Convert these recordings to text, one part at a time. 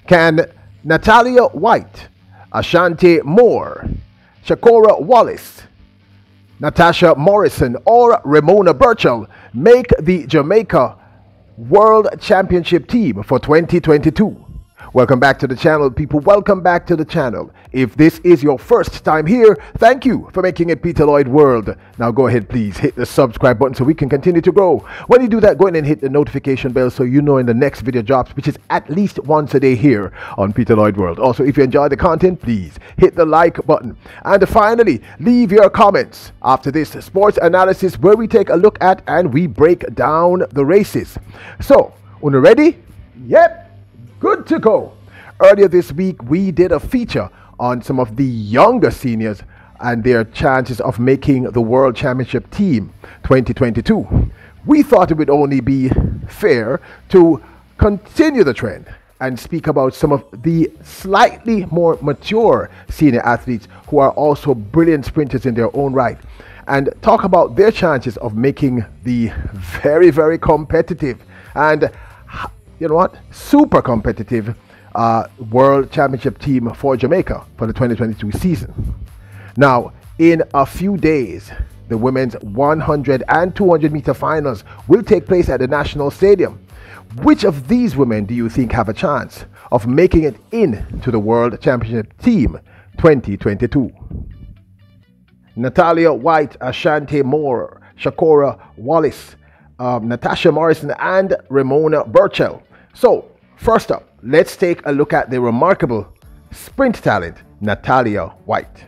Can Natalliah Whyte Ashanti Moore, Schokoria Wallace Natasha Morrison, or Remona Burchell make the Jamaica World Championship team for 2022? Welcome back to the channel, people. Welcome back to the channel. If this is your first time here, thank you for making it Peter Lloyd World. Now go ahead, please hit the subscribe button so we can continue to grow. When you do that, go ahead and hit the notification bell so you know when the next video drops, which is at least once a day here on Peter Lloyd World. Also, if you enjoy the content, please hit the like button. And finally, leave your comments after this sports analysis where we take a look at and we break down the races. So, una ready? Yep. Good to go. Earlier this week, we did a feature on some of the younger seniors and their chances of making the World Championship team 2022. We thought it would only be fair to continue the trend and speak about some of the slightly more mature senior athletes who are also brilliant sprinters in their own right, and talk about their chances of making the very, very competitive and, you know what, super competitive World Championship team for Jamaica for the 2022 season. Now, in a few days, the women's 100 and 200 meter finals will take place at the National Stadium. Which of these women do you think have a chance of making it into the World Championship team 2022? Natalliah Whyte Ashanti Moore, Schokoria Wallace Natasha Morrison, and Remona Burchell. So, first up, let's take a look at the remarkable sprint talent, Natalliah Whyte.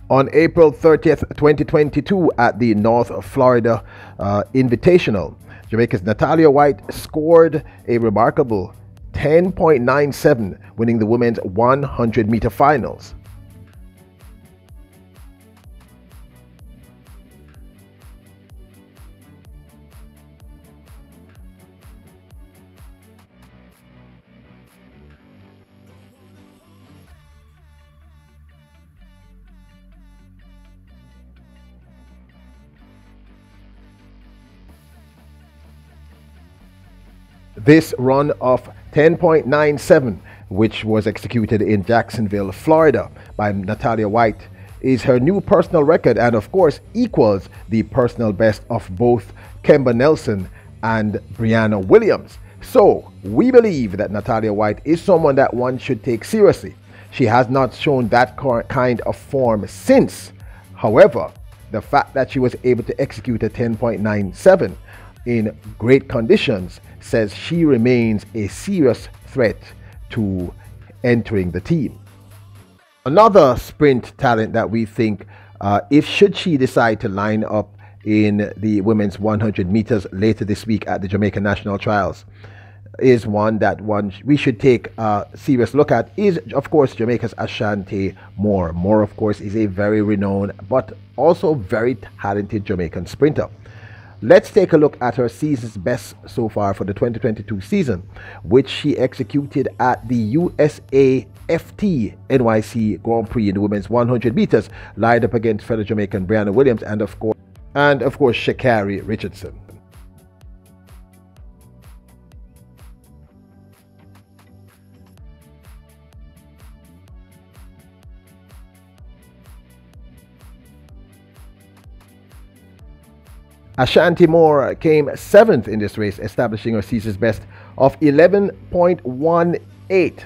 On April 30th, 2022, at the North Florida Invitational, Jamaica's Natalliah Whyte scored a remarkable 10.97, winning the women's 100 meter finals. This run of 10.97, which was executed in Jacksonville, Florida by Natalliah Whyte, is her new personal record and of course equals the personal best of both Kemba Nelson and Brianna Williams. So we believe that Natalliah Whyte is someone that one should take seriously. She has not shown that kind of form since. However, the fact that she was able to execute a 10.97 in great conditions says she remains a serious threat to entering the team. Another sprint talent that we think, if should she decide to line up in the women's 100 meters later this week at the Jamaican National Trials, is one that we should take a serious look at, is of course Jamaica's Ashanti Moore. Moore, of course, is a very renowned but also very talented Jamaican sprinter. Let's take a look at her season's best so far for the 2022 season, which she executed at the USAFT NYC Grand Prix in the women's 100 meters, lined up against fellow Jamaican Brianna Williams and of course Sha'Carri Richardson. Ashanti Moore came 7th in this race, establishing her season's best of 11.18.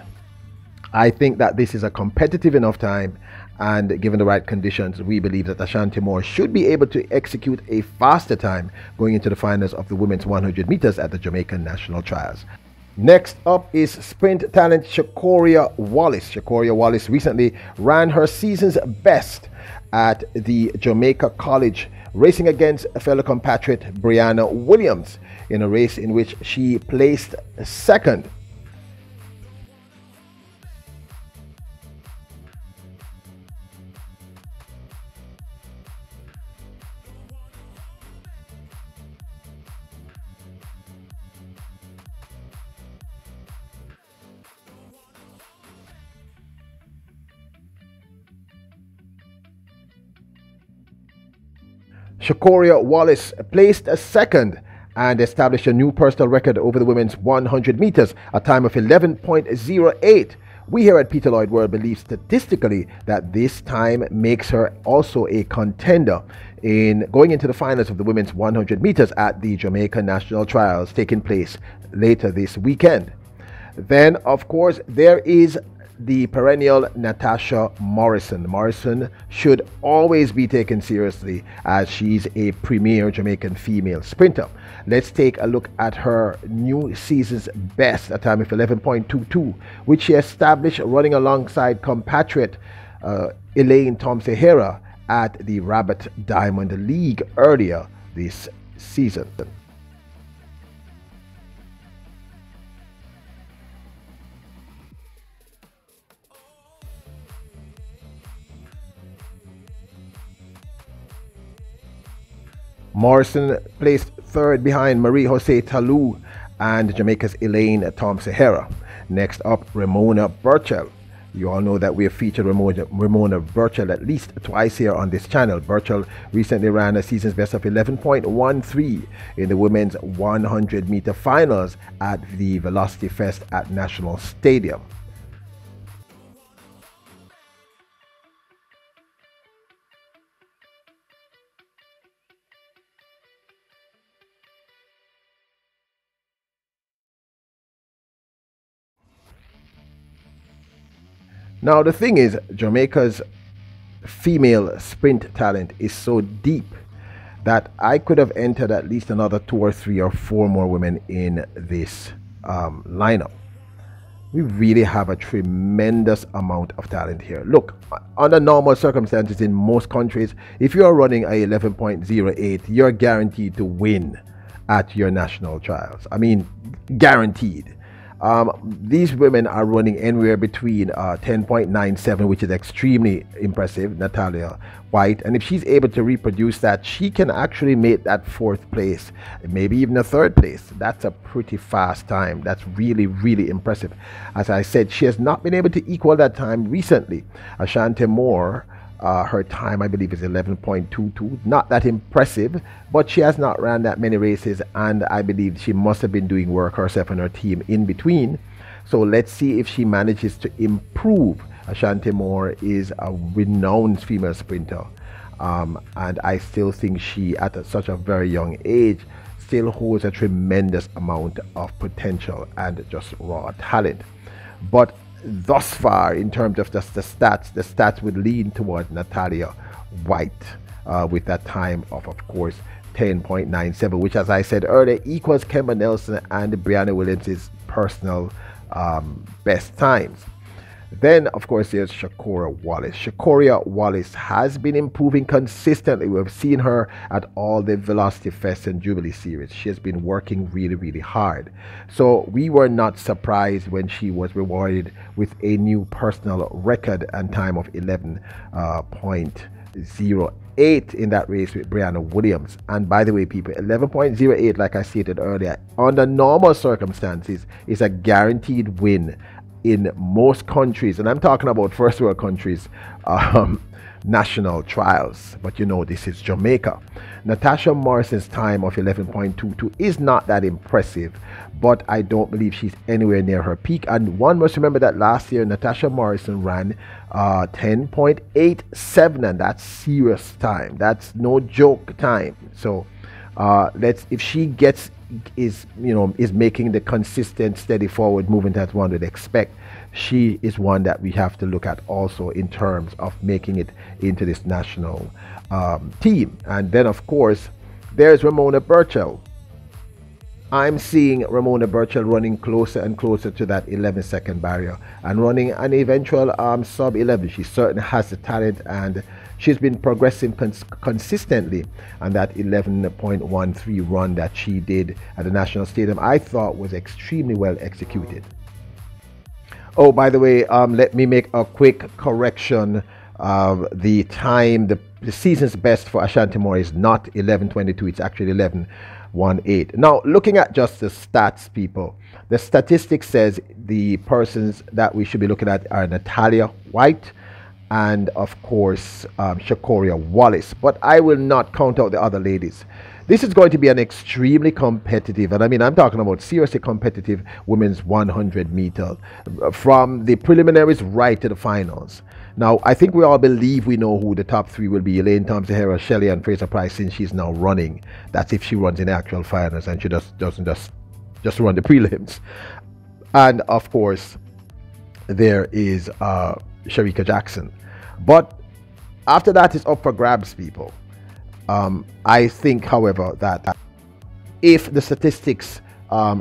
I think that this is a competitive enough time, and given the right conditions, we believe that Ashanti Moore should be able to execute a faster time going into the finals of the women's 100 meters at the Jamaican National Trials. Next up is sprint talent Schokoria Wallace. Schokoria Wallace recently ran her season's best at the Jamaica College, racing against fellow compatriot Brianna Williams in a race in which she placed second. Schokoria Wallace placed second and established a new personal record over the women's 100 meters, a time of 11.08. We here at Peter Lloyd World believe statistically that this time makes her also a contender in going into the finals of the women's 100 meters at the Jamaica National Trials taking place later this weekend. Then, of course, there is the perennial Natasha Morrison. Morrison should always be taken seriously as she's a premier Jamaican female sprinter. Let's take a look at her new season's best, a time of 11.22, which she established running alongside compatriot Elaine Thompson-Hera at the Rabbit Diamond League earlier this season. Morrison placed third behind Marie-Jose Talou and Jamaica's Elaine Thompson-Hera. Next up, Remona Burchell. You all know that we have featured Remona Burchell at least twice here on this channel. Burchell recently ran a season's best of 11.13 in the women's 100-meter finals at the Velocity Fest at National Stadium. Now the thing is, Jamaica's female sprint talent is so deep that I could have entered at least another 2 or 3 or 4 more women in this lineup. We really have a tremendous amount of talent here. Look, under normal circumstances in most countries, if you are running a 11.08, you're guaranteed to win at your national trials. I mean, guaranteed. These women are running anywhere between 10.97, which is extremely impressive, Natalia White. And if she's able to reproduce that, she can actually make that 4th place, maybe even a 3rd place. That's a pretty fast time. That's really, really impressive. As I said, she has not been able to equal that time recently. Ashanti Moore, her time I believe is 11.22. Not that impressive, but she has not ran that many races, and I believe she must have been doing work herself and her team in between. So let's see if she manages to improve. Ashanti Moore is a renowned female sprinter, and I still think she, at such a very young age, still holds a tremendous amount of potential and just raw talent. But thus far, in terms of just the stats would lean toward Natalia White with that time of course, 10.97, which, as I said earlier, equals Kemba Nelson and Brianna Williams' personal best times. Then, of course, there's Schokoria Wallace. Schokoria Wallace has been improving consistently. We've seen her at all the Velocity Fest and Jubilee Series. She has been working really, really hard. So we were not surprised when she was rewarded with a new personal record and time of 11.08 in that race with Brianna Williams. And by the way, people, 11.08, like I stated earlier, under normal circumstances, is a guaranteed win in most countries, and I'm talking about first world countries, national trials. But you know, this is Jamaica. Natasha Morrison's time of 11.22 is not that impressive, but I don't believe she's anywhere near her peak. And one must remember that last year Natasha Morrison ran 10.87, and that's serious time. That's no joke time. So if she is making the consistent, steady forward movement that one would expect, she is one that we have to look at also in terms of making it into this national team. And then, of course, there's Remona Burchell. I'm seeing Remona Burchell running closer and closer to that 11-second barrier and running an eventual sub 11. She certainly has the talent, and she's been progressing consistently. And that 11.13 run that she did at the National Stadium, I thought was extremely well executed. Oh, by the way, let me make a quick correction. The time, the season's best for Ashanti Moore is not 11.22, it's actually 11.18. Now, looking at just the stats, people, the statistics says the persons that we should be looking at are Natalia White and, of course, Schokoria Wallace. But I will not count out the other ladies. This is going to be an extremely competitive, and I mean, I'm talking about seriously competitive women's 100 meter from the preliminaries right to the finals. Now, I think we all believe we know who the top three will be: Elaine Thompson-Herah, Shelley, and Fraser Price, since she's now running. That's if she runs in the actual finals and she doesn't just run the prelims. And of course, there is Shericka Jackson. But after that, it's up for grabs, people. I think, however, that if the statistics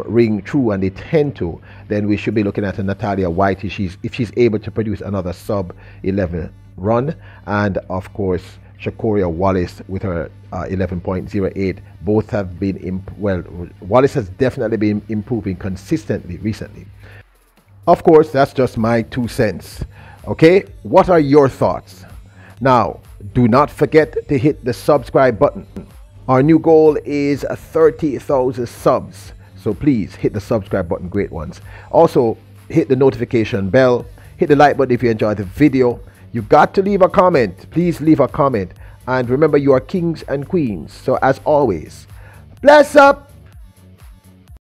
ring true, and they tend to, then we should be looking at a Natalia White if she's able to produce another sub 11 run, and of course Schokoria Wallace with her 11.08. Both have been Wallace has definitely been improving consistently recently. Of course, that's just my 2 cents. Okay, what are your thoughts? Now, do not forget to hit the subscribe button. Our new goal is 30,000 subs. So please hit the subscribe button, great ones. Also, hit the notification bell. Hit the like button if you enjoyed the video. You got to leave a comment. Please leave a comment. And remember, you are kings and queens. So as always, bless up.